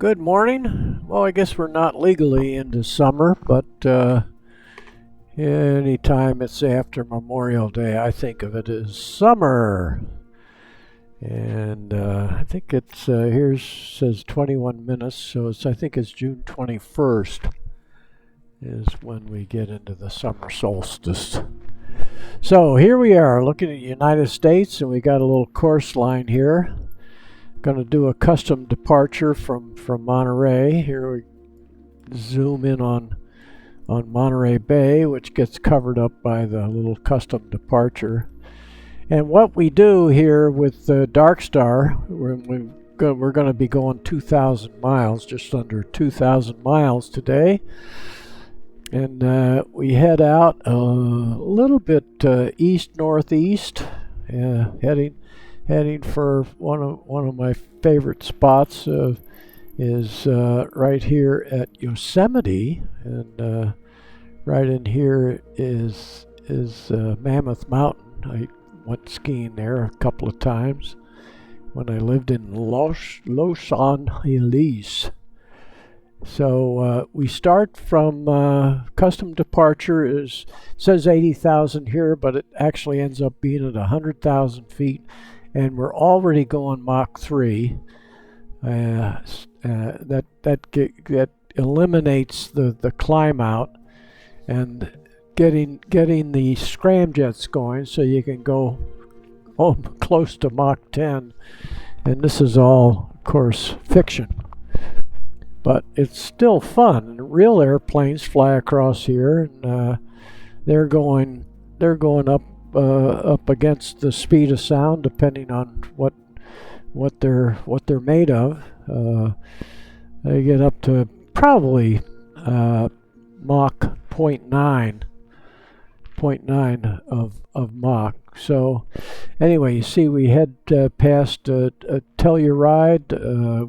Good morning. Well, I guess we're not legally into summer, but anytime it's after Memorial Day, I think of it as summer. And I think it's here says 21 minutes, so I think it's June 21st is when we get into the summer solstice. So here we are looking at the United States, and we got a little course line here. Going to do a custom departure from Monterey. Here we zoom in on Monterey Bay, which gets covered up by the little custom departure. And what we do here with Darkstar, we're going to be going 2,000 miles, just under 2,000 miles today. And we head out a little bit east-northeast, heading for one of my favorite spots is right here at Yosemite, and right in here is Mammoth Mountain. I went skiing there a couple of times when I lived in Los Angeles. So we start from custom departure. It says 80,000 here, but it actually ends up being at 100,000 feet. And we're already going Mach 3. That eliminates the climb out and getting the scramjets going, so you can go close to Mach 10. And this is all, of course, fiction, but it's still fun. And real airplanes fly across here, and they're going up against the speed of sound, depending on what they're made of. They get up to probably Mach 0.9 of Mach. So anyway, you see we head past Telluride,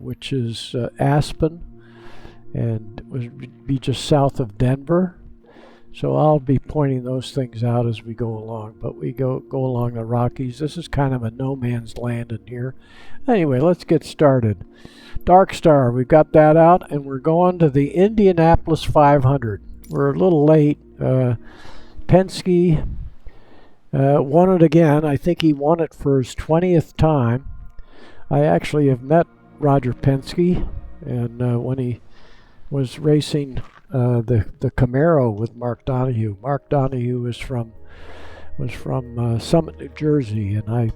which is Aspen, and would be just south of Denver. So I'll be pointing those things out as we go along, but we go along the Rockies. This is kind of a no man's land in here. Anyway, let's get started. Darkstar, we've got that out, and we're going to the Indianapolis 500. We're a little late. Penske won it again. I think he won it for his 20th time. I actually have met Roger Penske, and when he was racing the Camaro with Mark Donohue. Mark Donohue was from Summit, New Jersey, and I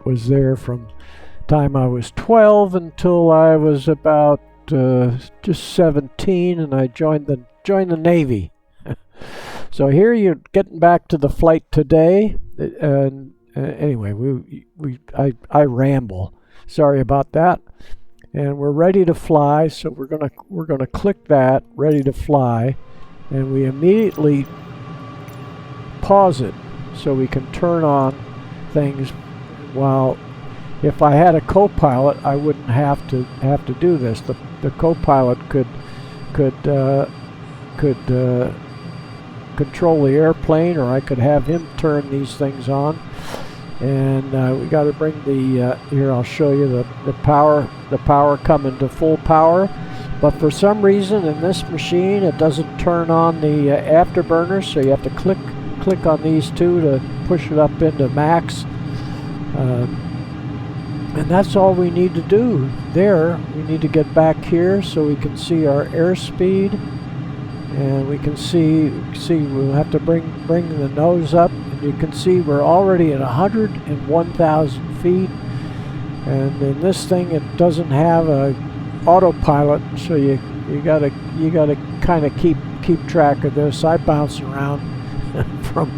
was there from time I was 12 until I was about just 17, and I joined the Navy. So here you're getting back to the flight today, and anyway, I ramble. Sorry about that. And we're ready to fly, so we're gonna click that, ready to fly, and we immediately pause it so we can turn on things. While if I had a co-pilot, I wouldn't have to do this. The co-pilot could control the airplane, or I could have him turn these things on. And we got to bring the here I'll show you the power coming to full power, but for some reason in this machine it doesn't turn on the afterburner, so you have to click on these two to push it up into max, and that's all we need to do there. We need to get back here so we can see our airspeed, and we can see we'll have to bring the nose up. You can see we're already at 101,000 feet, and in this thing it doesn't have a autopilot, so you gotta kind of keep track of this. I bounce around from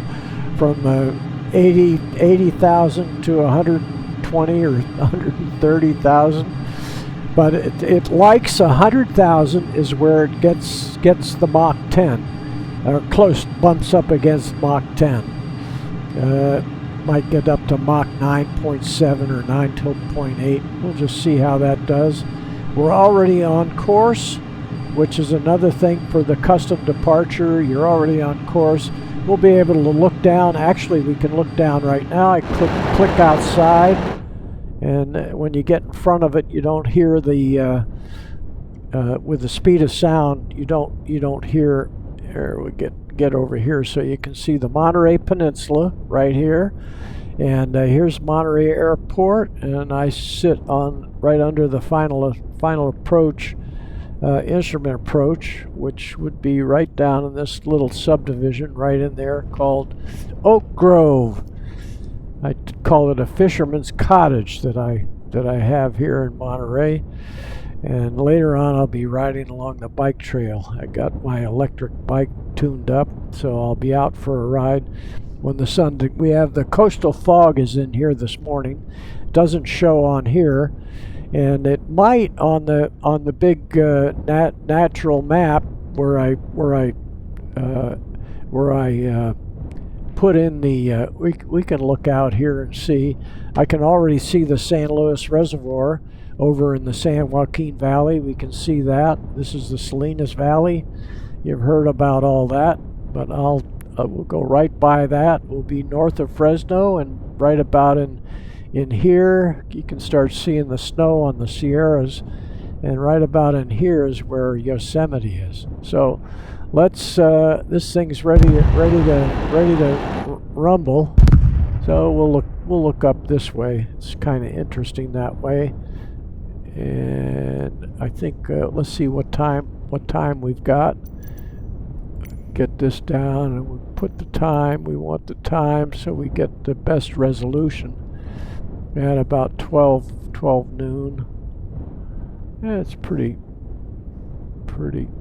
80,000 to 120 or 130,000, but it likes 100,000 is where it gets the Mach 10, or close, bumps up against Mach 10. Might get up to Mach 9.7 or 9.8. We'll just see how that does. We're already on course, which is another thing for the custom departure. You're already on course. We'll be able to look down. Actually, we can look down right now. I click outside, and when you get in front of it, you don't hear the with the speed of sound, you don't hear. Here we get over here so you can see the Monterey Peninsula right here, and here's Monterey Airport, and I sit on right under the final approach, instrument approach, which would be right down in this little subdivision right in there called Oak Grove. I call it a fisherman's cottage that I have here in Monterey. And later on, I'll be riding along the bike trail. I got my electric bike tuned up, so I'll be out for a ride when the sun. We have the coastal fog is in here this morning. It doesn't show on here, and it might on the big natural map where I put in the. We can look out here and see. I can already see the San Luis Reservoir. Over in the San Joaquin Valley, we can see that. This is the Salinas Valley. You've heard about all that, but we'll go right by that. We'll be north of Fresno, and right about in here, you can start seeing the snow on the Sierras, and right about in here is where Yosemite is. So let's. This thing's ready to rumble. So we'll look up this way. It's kind of interesting that way. And I think let's see what time we've got. Get this down, and we'll put the time. We want the time so we get the best resolution at about 12 noon. Yeah, it's pretty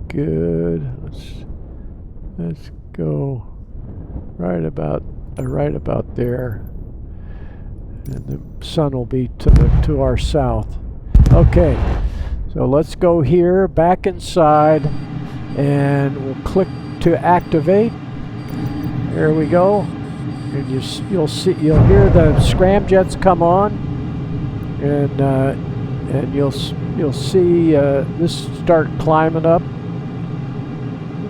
good. Let's go right about there, and the sun will be to our south. Okay, so let's go here, back inside, and we'll click to activate. There we go, and you'll hear the scramjets come on, and you'll see this start climbing up.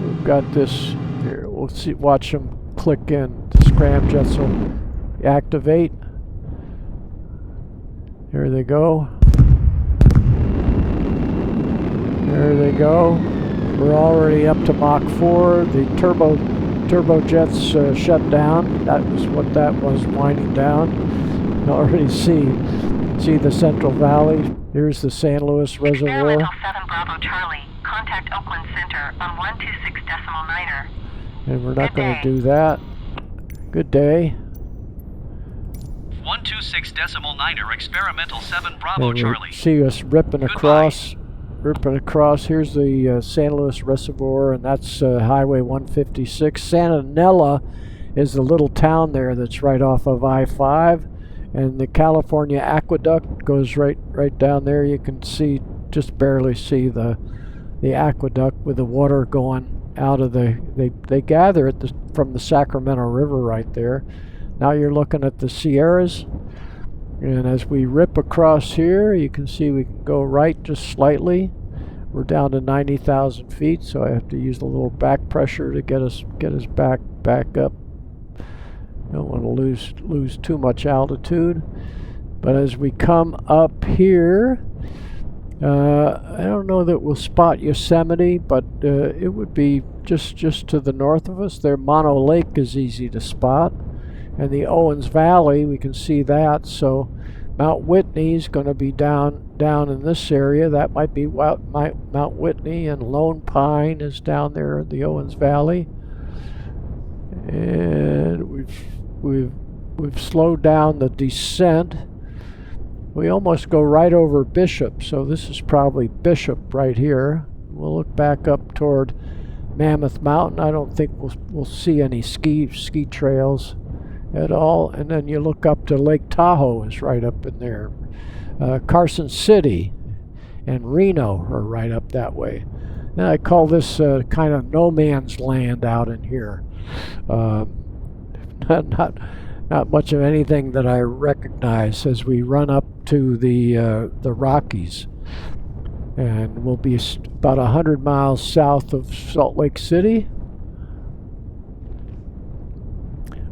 We've got this here. We'll see. Watch them click in. The scramjets will activate. There they go. There they go. We're already up to Mach 4. The turbojets shut down. That was what that was, winding down. You already see the Central Valley. Here's the San Luis Reservoir. Experimental 7 Bravo Charlie. Contact Oakland Center on 126.9er. And we're not going to do that. Good day. 126.9er. Experimental 7 Bravo and Charlie. See us ripping across. Here's the San Luis Reservoir, and that's Highway 156. Santa Nella is the little town there that's right off of I-5, and the California Aqueduct goes right down there. You can just barely see the aqueduct with the water going out of they gather it from the Sacramento River right there. Now you're looking at the Sierras. And as we rip across here, you can see we can go right just slightly. We're down to 90,000 feet, so I have to use a little back pressure to get us back up. Don't want to lose too much altitude. But as we come up here, I don't know that we'll spot Yosemite, but it would be just to the north of us. There, Mono Lake is easy to spot. And the Owens Valley, we can see that. So Mount Whitney is going to be down in this area. That might be Mount Whitney, and Lone Pine is down there in the Owens Valley. And we've slowed down the descent. We almost go right over Bishop, so this is probably Bishop right here. We'll look back up toward Mammoth Mountain. I don't think we'll see any ski trails at all. And then you look up to Lake Tahoe is right up in there. Carson City and Reno are right up that way. And I call this kind of no man's land out in here. Not much of anything that I recognize as we run up to the Rockies. And we'll be about 100 miles south of Salt Lake City.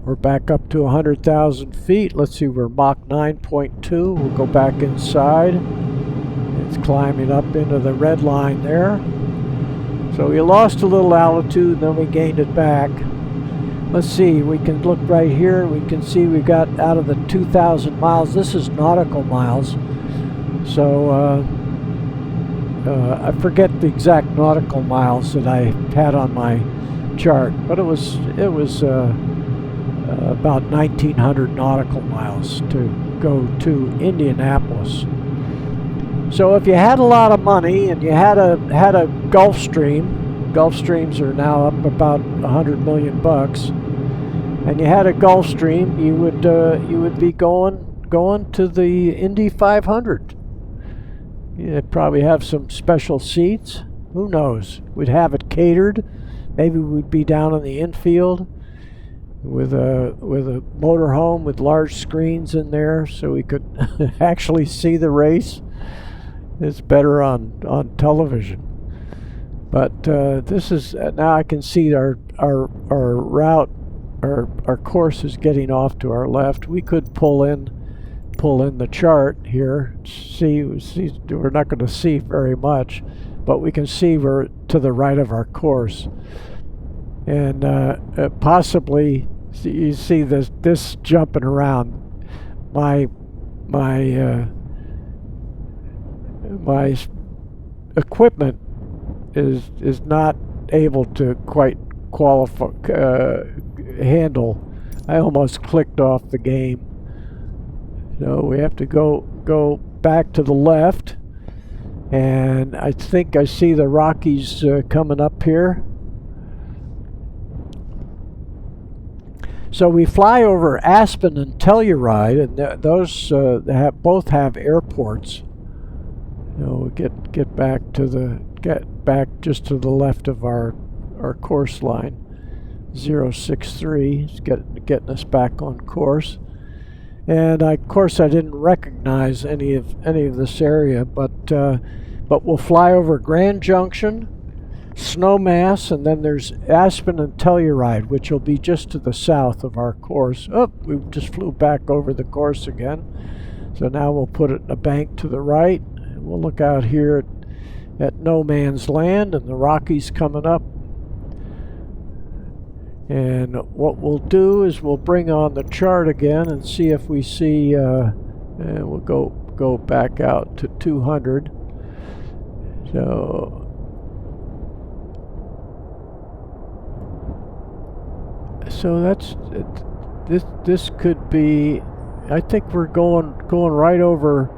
We're back up to 100,000 feet. Let's see, we're Mach 9.2. We'll go back inside. It's climbing up into the red line there. So we lost a little altitude, then we gained it back. Let's see, we can look right here. We can see we got out of the 2,000 miles. This is nautical miles. So I forget the exact nautical miles that I had on my chart, but it was about 1,900 nautical miles to go to Indianapolis. So if you had a lot of money and you had a Gulfstream, Gulfstreams are now up about $100 million bucks, and you had a Gulfstream, you would be going to the Indy 500. You'd probably have some special seats. Who knows? We'd have it catered. Maybe we'd be down in the infield with a motorhome with large screens in there, so we could actually see the race. It's better on television. But this is now I can see our route, our course is getting off to our left. We could pull in the chart here. See, we're not going to see very much, but we can see we're to the right of our course, and possibly you see this jumping around. My equipment is not able to quite handle. I almost clicked off the game. So we have to go back to the left, and I think I see the Rockies coming up here. So we fly over Aspen and Telluride, and those both have airports. We get back just to the left of our course line. 063 is getting us back on course. And of course I didn't recognize any of this area, but we'll fly over Grand Junction, Snowmass, and then there's Aspen and Telluride, which will be just to the south of our course. Oh, we just flew back over the course again. So now we'll put it in a bank to the right, and we'll look out here at no man's land and the Rockies coming up. And what we'll do is we'll bring on the chart again and see if we see, and we'll go back out to 200. So that's this could be. I think we're going right over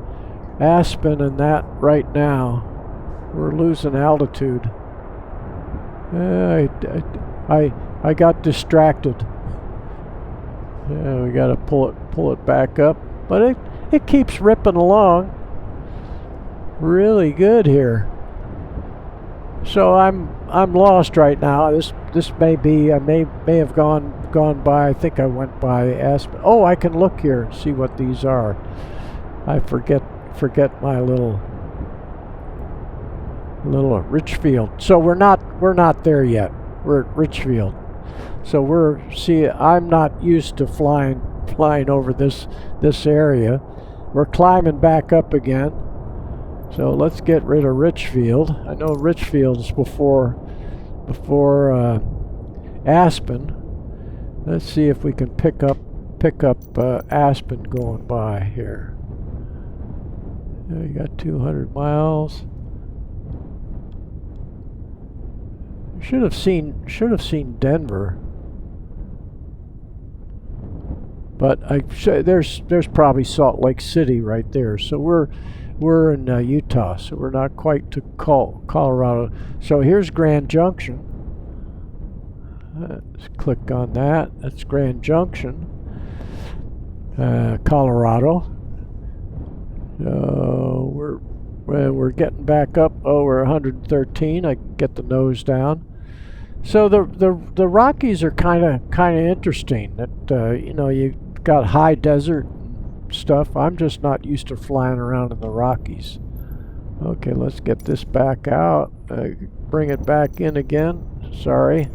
Aspen and that right now. We're losing altitude. I got distracted. Yeah, we got to pull it back up, but it keeps ripping along. Really good here. So I'm lost right now. This may be I may have gone by. I think I went by Aspen. Oh, I can look here and see what these are. I forget my little Richfield. So we're not there yet. We're at Richfield. So I'm not used to flying over this area. We're climbing back up again. So let's get rid of Richfield. I know Richfield is before Aspen. Let's see if we can pick up Aspen going by here. We got 200 miles. Should have seen Denver, but there's probably Salt Lake City right there. So we're in Utah, so we're not quite to Colorado. So here's Grand Junction. Let's click on that. That's Grand Junction, Colorado. We're getting back up. Oh, we're 113. I can get the nose down. So the Rockies are kind of interesting. That you got high desert stuff. I'm just not used to flying around in the Rockies. Okay, let's get this back out. Bring it back in again. Sorry.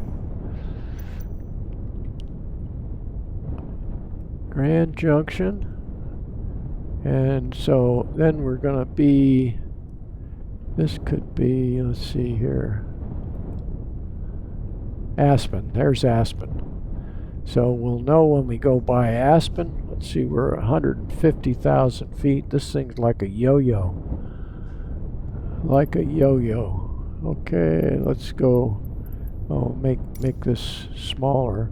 Grand Junction. And so then we're going to be This could be, let's see here, Aspen. There's Aspen. So we'll know when we go by Aspen. Let's see, we're 150,000 feet. This thing's like a yo-yo. Like a yo-yo. Okay, let's go. Oh, make this smaller.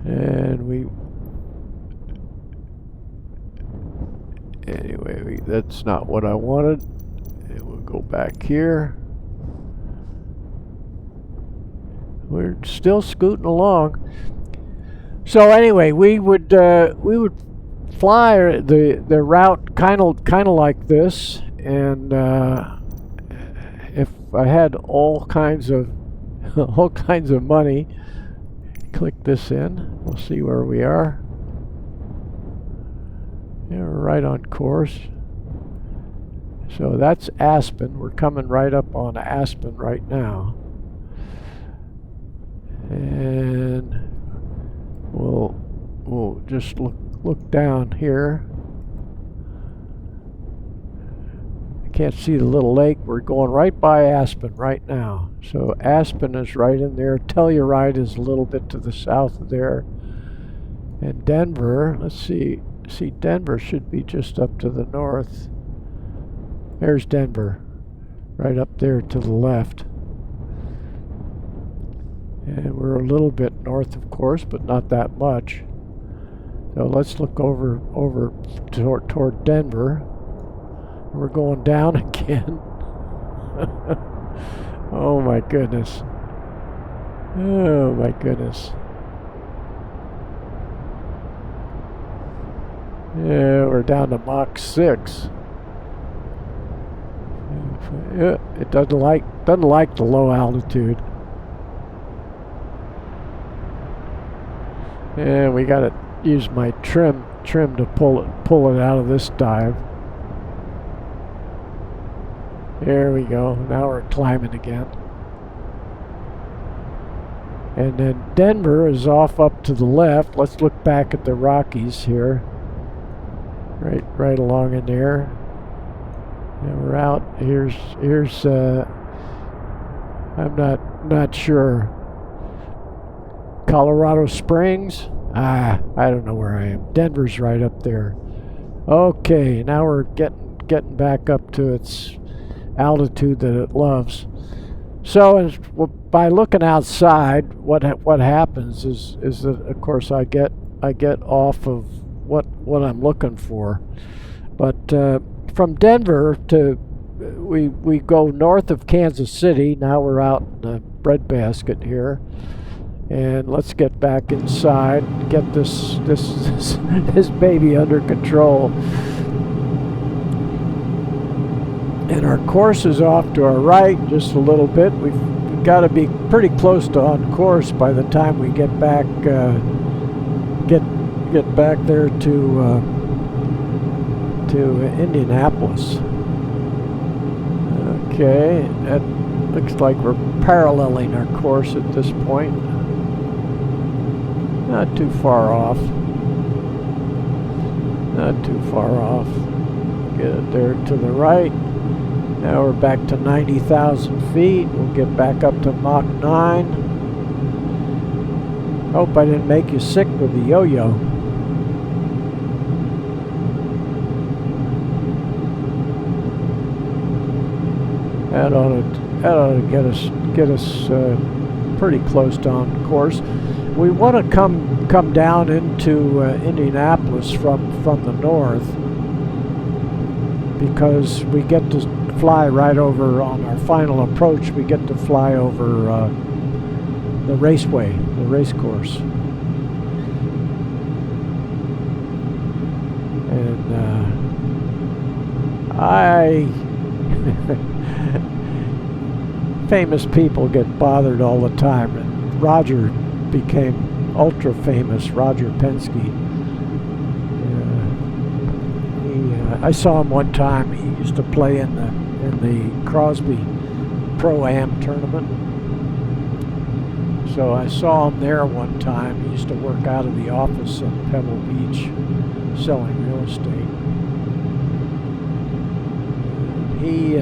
And anyway, that's not what I wanted. And we'll go back here. We're still scooting along. So anyway, we would fly the route kind of like this, and if I had all kinds of money, click this in. We'll see where we are. Yeah, we're right on course. So that's Aspen. We're coming right up on Aspen right now. And we'll just look down here. I can't see the little lake. We're going right by Aspen right now. So Aspen is right in there. Telluride is a little bit to the south of there. And Denver, let's see. See, Denver should be just up to the north. There's Denver, right up there to the left. And we're a little bit north, of course, but not that much. So let's look over toward Denver. We're going down again. Oh my goodness. Oh my goodness. Yeah, we're down to Mach 6. Yeah, it doesn't like the low altitude. And we got to use my trim to pull it out of this dive. There we go. Now we're climbing again. And then Denver is off up to the left. Let's look back at the Rockies here. Right along in there. And we're out. Here's I'm not sure. Colorado Springs? I don't know where I am. Denver's right up there. Okay, now we're getting back up to its altitude that it loves. So by looking outside, what happens is that, of course, I get off of what I'm looking for. But from Denver to we go north of Kansas City. Now we're out in the breadbasket here. And let's get back inside and get this baby under control. And our course is off to our right just a little bit. We've got to be pretty close to on course by the time we get back get back there to Indianapolis. Okay, that looks like we're paralleling our course at this point. Not too far off. Not too far off. Get it there to the right. Now we're back to 90,000 feet. We'll get back up to Mach 9. Hope I didn't make you sick with the yo-yo. That ought to get us pretty close to on course. We want to come down into Indianapolis from the north, because we get to fly right over on our final approach. We get to fly over the raceway, the race course, and famous people get bothered all the time, and Roger became ultra famous. Roger Penske. I saw him one time. He used to play in the Crosby Pro-Am tournament. So I saw him there one time. He used to work out of the office in Pebble Beach, selling real estate. He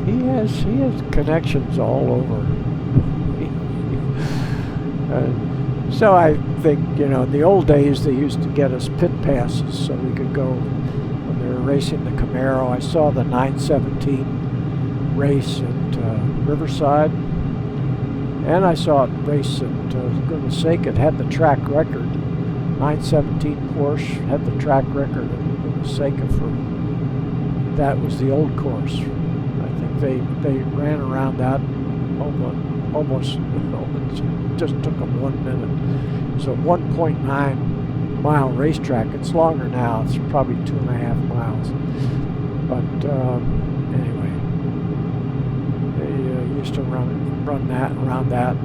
He has connections all over. So I think, in the old days they used to get us pit passes so we could go when they were racing the Camaro. I saw the 917 race at Riverside, and I saw it race at, for goodness sake, it had the track record. 917 Porsche had the track record, and for goodness sake, that was the old course. I think they ran around that almost just took them 1 minute. So 1.9 mile racetrack. It's longer now. It's probably 2.5 miles. But anyway, they used to run that around that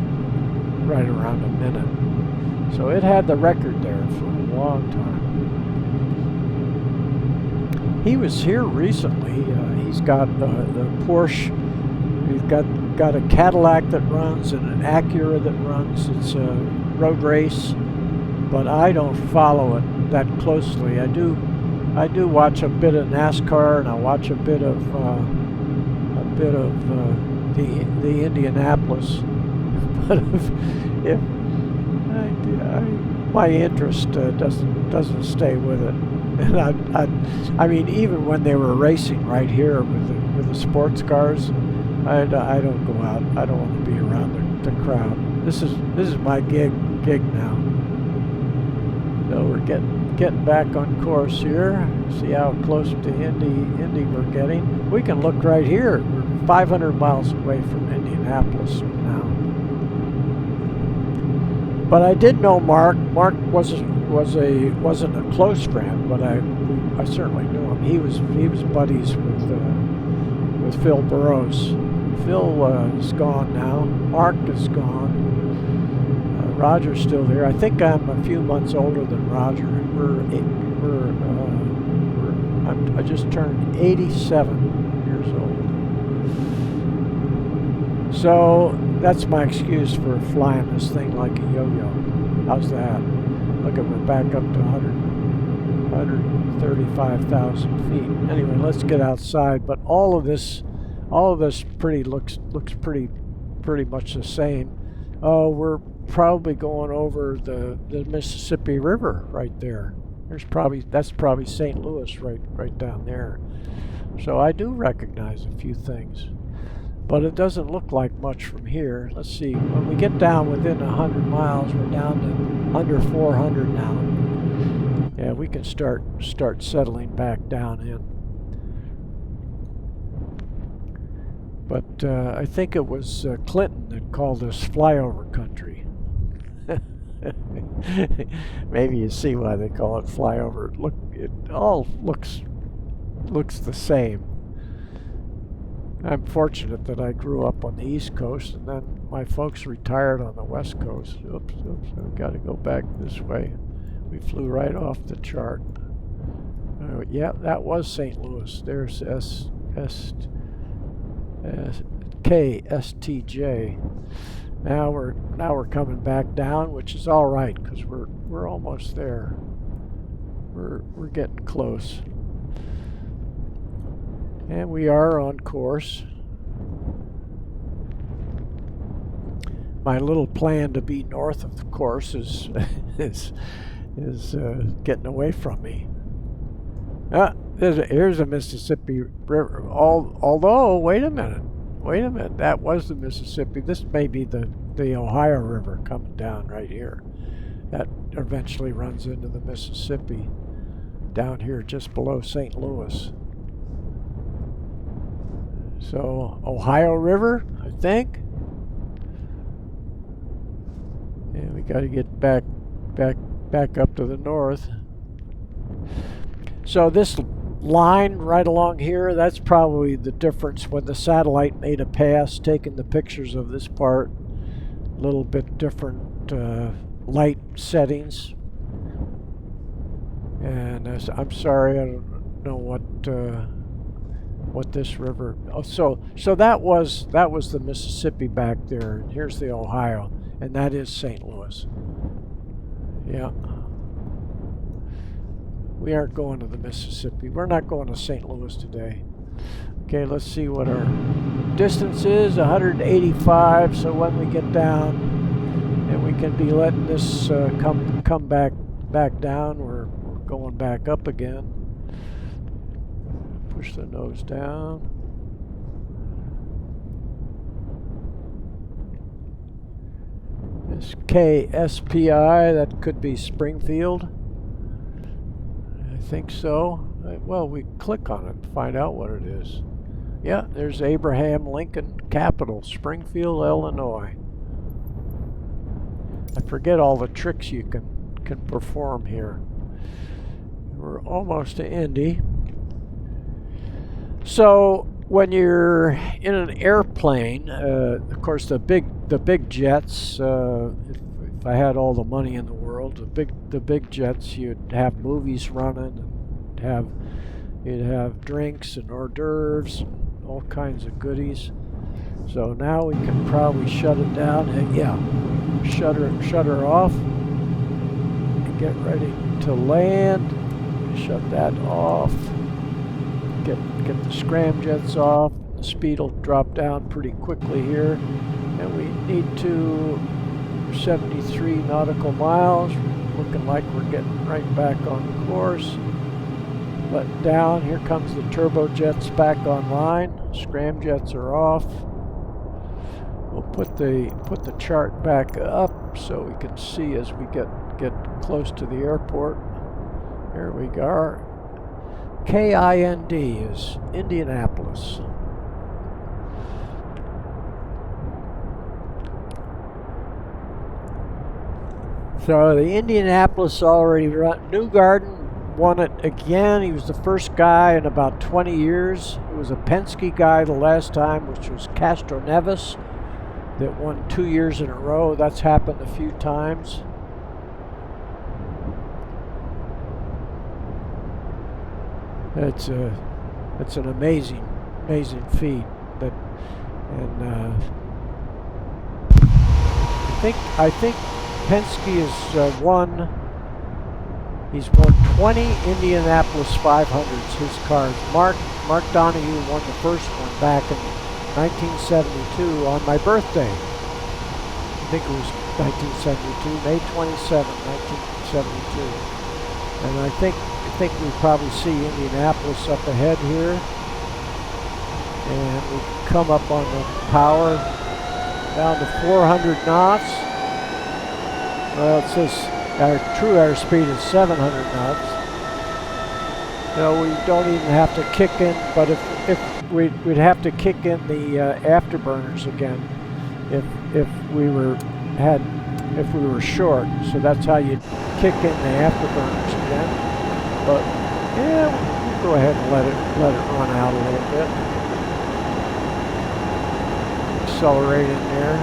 right around a minute. So it had the record there for a long time. He was here recently. He's got the Porsche. He's got a Cadillac that runs and an Acura that runs. It's a road race, but I don't follow it that closely. I do watch a bit of NASCAR, and I watch a bit of the Indianapolis. But if my interest doesn't stay with it. And I mean, even when they were racing right here with the sports cars, I don't go out. I don't want to be around the crowd. This is my gig now. So we're getting back on course here. See how close to Indy we're getting. We can look right here. We're 500 miles away from Indianapolis now. But I did know Mark. Mark wasn't a close friend, but I certainly knew him. He was buddies with Phil Burrows. Phil is gone now. Mark is gone. Roger's still here. I think I'm a few months older than Roger. I just turned 87 years old. So that's my excuse for flying this thing like a yo-yo. How's that? Look at, we're back up to 135,000 feet. Anyway, let's get outside. But all of this looks pretty much the same. Oh, we're probably going over the Mississippi River right there. That's probably St. Louis right down there. So I do recognize a few things, but it doesn't look like much from here. Let's see. When we get down within 100 miles, we're down to under 400 now. Yeah, we can start settling back down in. But I think it was Clinton that called us flyover country. Maybe you see why they call it flyover. It all looks the same. I'm fortunate that I grew up on the East Coast, and then my folks retired on the West Coast. Oops, I've got to go back this way. We flew right off the chart. Yeah, that was St. Louis. There's KSTJ. Now we're coming back down, which is all right because we're almost there. We're getting close, and we are on course. My little plan to be north of the course is getting away from me. Here's the Mississippi River. Although, wait a minute, that was the Mississippi. This may be the Ohio River coming down right here. That eventually runs into the Mississippi down here just below St. Louis. So, Ohio River, I think. And we got to get back up to the north. So this line right along here, that's probably the difference when the satellite made a pass, taking the pictures of this part. A little bit different light settings. And I'm sorry, I don't know what this river. Oh, so that was the Mississippi back there, and here's the Ohio, and that is St. Louis. Yeah. We aren't going to the Mississippi. We're not going to St. Louis today. Okay, let's see what our distance is. 185. So when we get down, and we can be letting this come back down. We're going back up again. Push the nose down. This KSPI, that could be Springfield. I think so. Well, we click on it to find out what it is. Yeah, there's Abraham Lincoln Capitol, Springfield, Illinois. I forget all the tricks you can perform here. We're almost to Indy. So when you're in an airplane, of course the big jets. If I had all the money in the world, the big jets, you'd have movies running, and you'd have drinks and hors d'oeuvres, and all kinds of goodies. So now we can probably shut it down. And yeah, shut her off. And get ready to land. Shut that off. Get the scramjets off. The speed will drop down pretty quickly here, and we need to 73 nautical miles. Looking like we're getting right back on course. Let down. Here comes the turbojets back online. Scramjets are off. We'll put the chart back up so we can see as we get close to the airport. Here we go. KIND is Indianapolis. So the Indianapolis already run. Newgarden won it again. He was the first guy in about 20 years. It was a Penske guy the last time, which was Castro Neves, that won 2 years in a row. That's happened a few times. It's an amazing feat. I think Penske has won. He's won 20 Indianapolis 500s. His cars. Mark Donohue won the first one back in 1972 on my birthday. I think it was 1972, May 27, 1972. And I think we probably see Indianapolis up ahead here. And we come up on the power down to 400 knots. Well, it says our true airspeed is 700 knots. You know, we don't even have to kick in, but if we'd have to kick in the afterburners again if we were short. So that's how you kick in the afterburners again. But yeah, we'll go ahead and let it run out a little bit. Accelerate in there.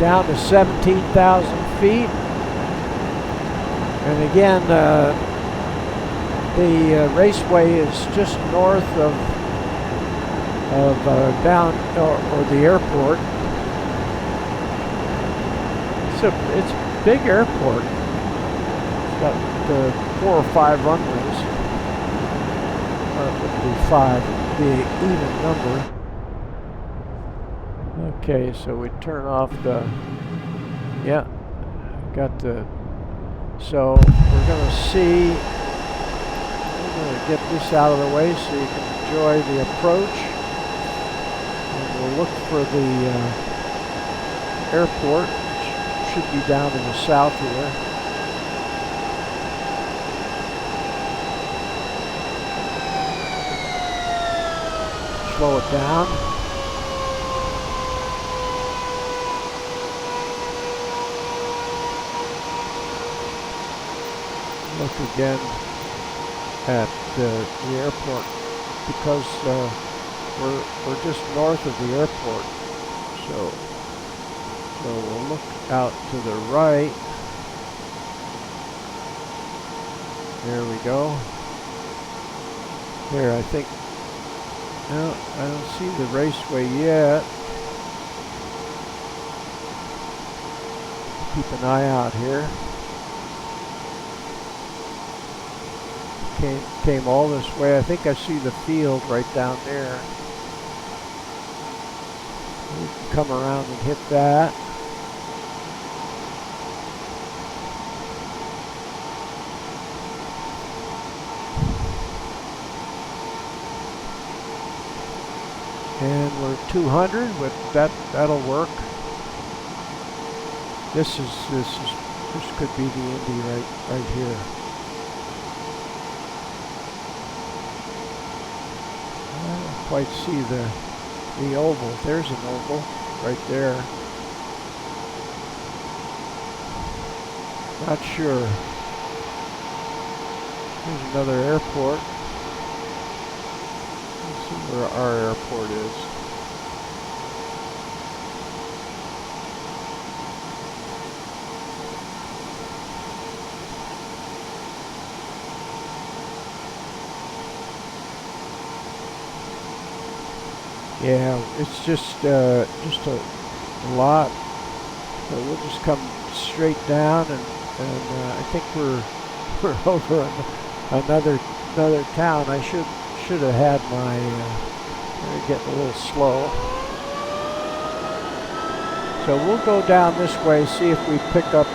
Down to 17,000 feet. And again, the raceway is just north of down or the airport. It's a big airport. It's got 4 or 5 runways. It would be 5. It would be an even number. Okay, so we turn off the. Yeah, got the. So we're going to see. We're going to get this out of the way so you can enjoy the approach. And we'll look for the airport. Should be down in the south here. Slow it down. Look again at the airport because we're just north of the airport. So we'll look out to the right. There we go. Here, I think. No, I don't see the raceway yet. Keep an eye out here. came all this way. I think I see the field right down there. We can come around and hit that. And we're 200 with that. That'll work. This could be the Indy right here. I don't quite see the oval. There's an oval right there. Not sure. There's another airport. Let's see where our airport is. Yeah, it's just a lot. So we'll just come straight down, and I think we're over another town. I should have had my. They're getting a little slow. So we'll go down this way, see if we pick up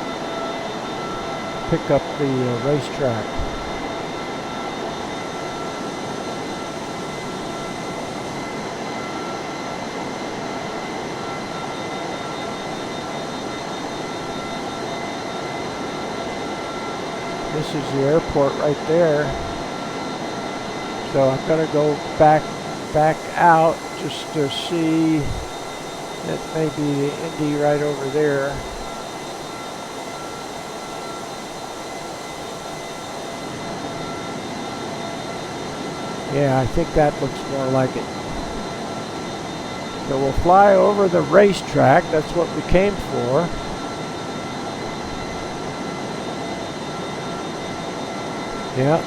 the racetrack. This is the airport right there. So I'm going to go back out just to see. It may be the Indy right over there. Yeah, I think that looks more like it. So we'll fly over the racetrack. That's what we came for. Yeah,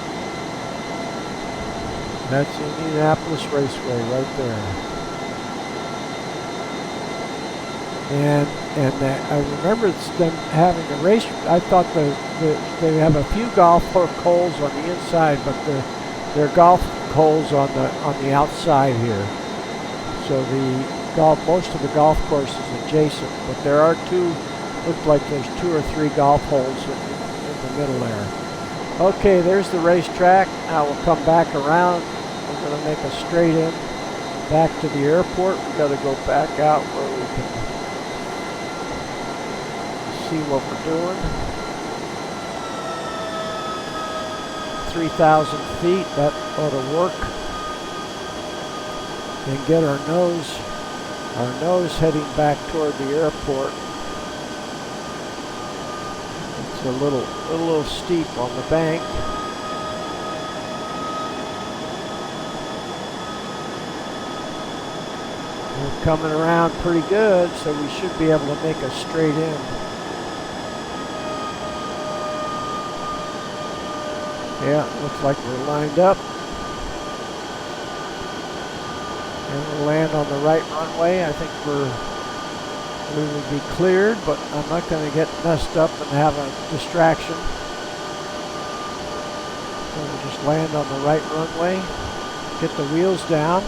that's Indianapolis Raceway right there. And I remember them having a race. I thought they have a few golf holes on the inside, but they're golf holes on the outside here. So most of the golf course is adjacent, but there are look like there's 2 or 3 golf holes in the middle there. Okay, there's the racetrack. Now we'll come back around. We're going to make a straight in back to the airport. We've got to go back out where we can see what we're doing. 3,000 feet, that ought to work. And get our nose heading back toward the airport. It's a little steep on the bank. We're coming around pretty good, so we should be able to make a straight in. Yeah, looks like we're lined up. And we'll land on the right runway. I think we will be cleared, but I'm not going to get messed up and have a distraction. So we'll just land on the right runway, get the wheels down,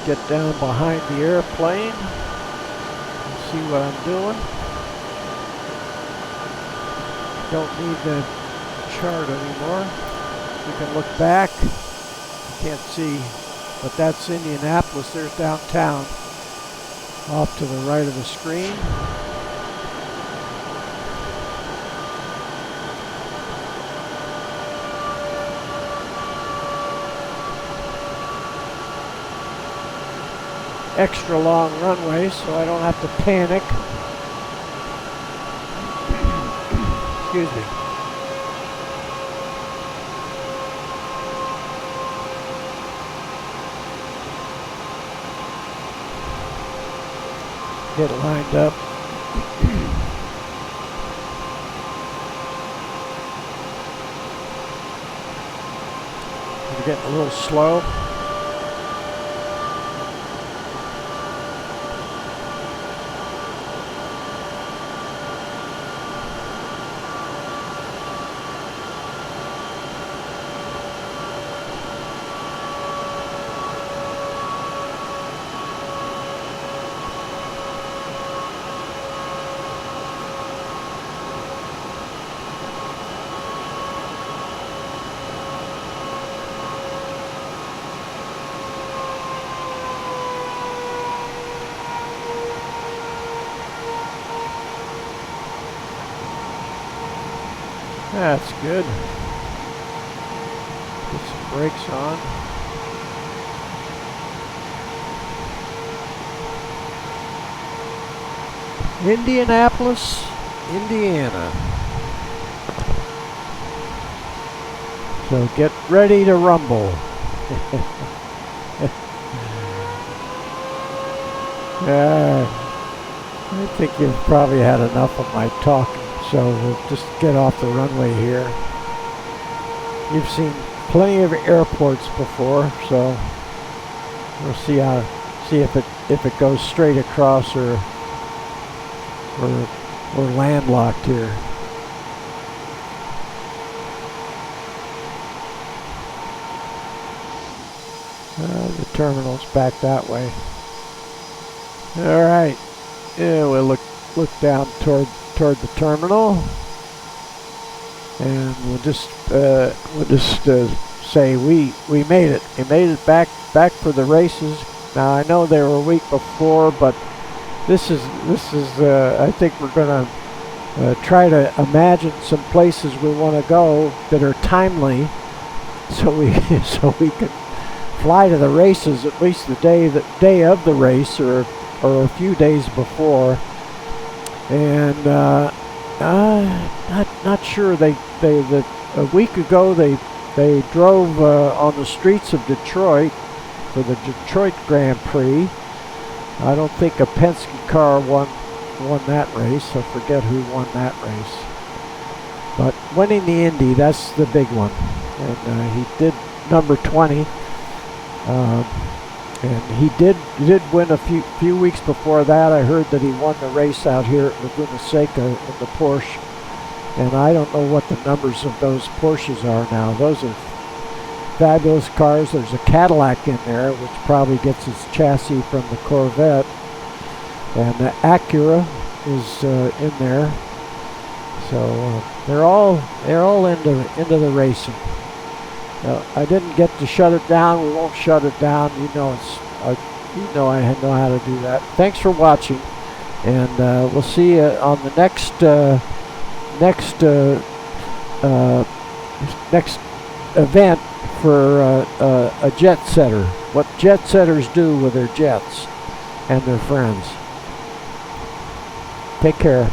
get down behind the airplane, and see what I'm doing. Don't need the chart anymore. We can look back. Can't see, but that's Indianapolis. There's downtown off to the right of the screen. Extra long runway, so I don't have to panic. Excuse me. Get lined up. We're getting a little slow. That's good. Put some brakes on. Indianapolis, Indiana. So get ready to rumble. I think you've probably had enough of my talking, so we'll just get off the runway here. You've seen plenty of airports before, so we'll see if it goes straight across or landlocked here. The terminal's back that way. All right. Yeah, we'll look down toward the terminal, and we'll just say we made it. We made it back for the races. Now I know they were a week before, but this is I think we're gonna try to imagine some places we want to go that are timely, so we can fly to the races at least the day of the race or a few days before. And not sure a week ago they drove on the streets of Detroit for the Detroit Grand Prix. I don't think a Penske car won that race. I forget who won that race. But winning the Indy, that's the big one. And he did number 20. And he did win a few weeks before that. I heard that he won the race out here at Laguna Seca in the Porsche. And I don't know what the numbers of those Porsches are now. Those are fabulous cars. There's a Cadillac in there, which probably gets its chassis from the Corvette. And the Acura is in there. So they're all into the racing. I didn't get to shut it down. We won't shut it down. I know how to do that. Thanks for watching, and we'll see you on the next event for a jet setter. What jet setters do with their jets and their friends. Take care.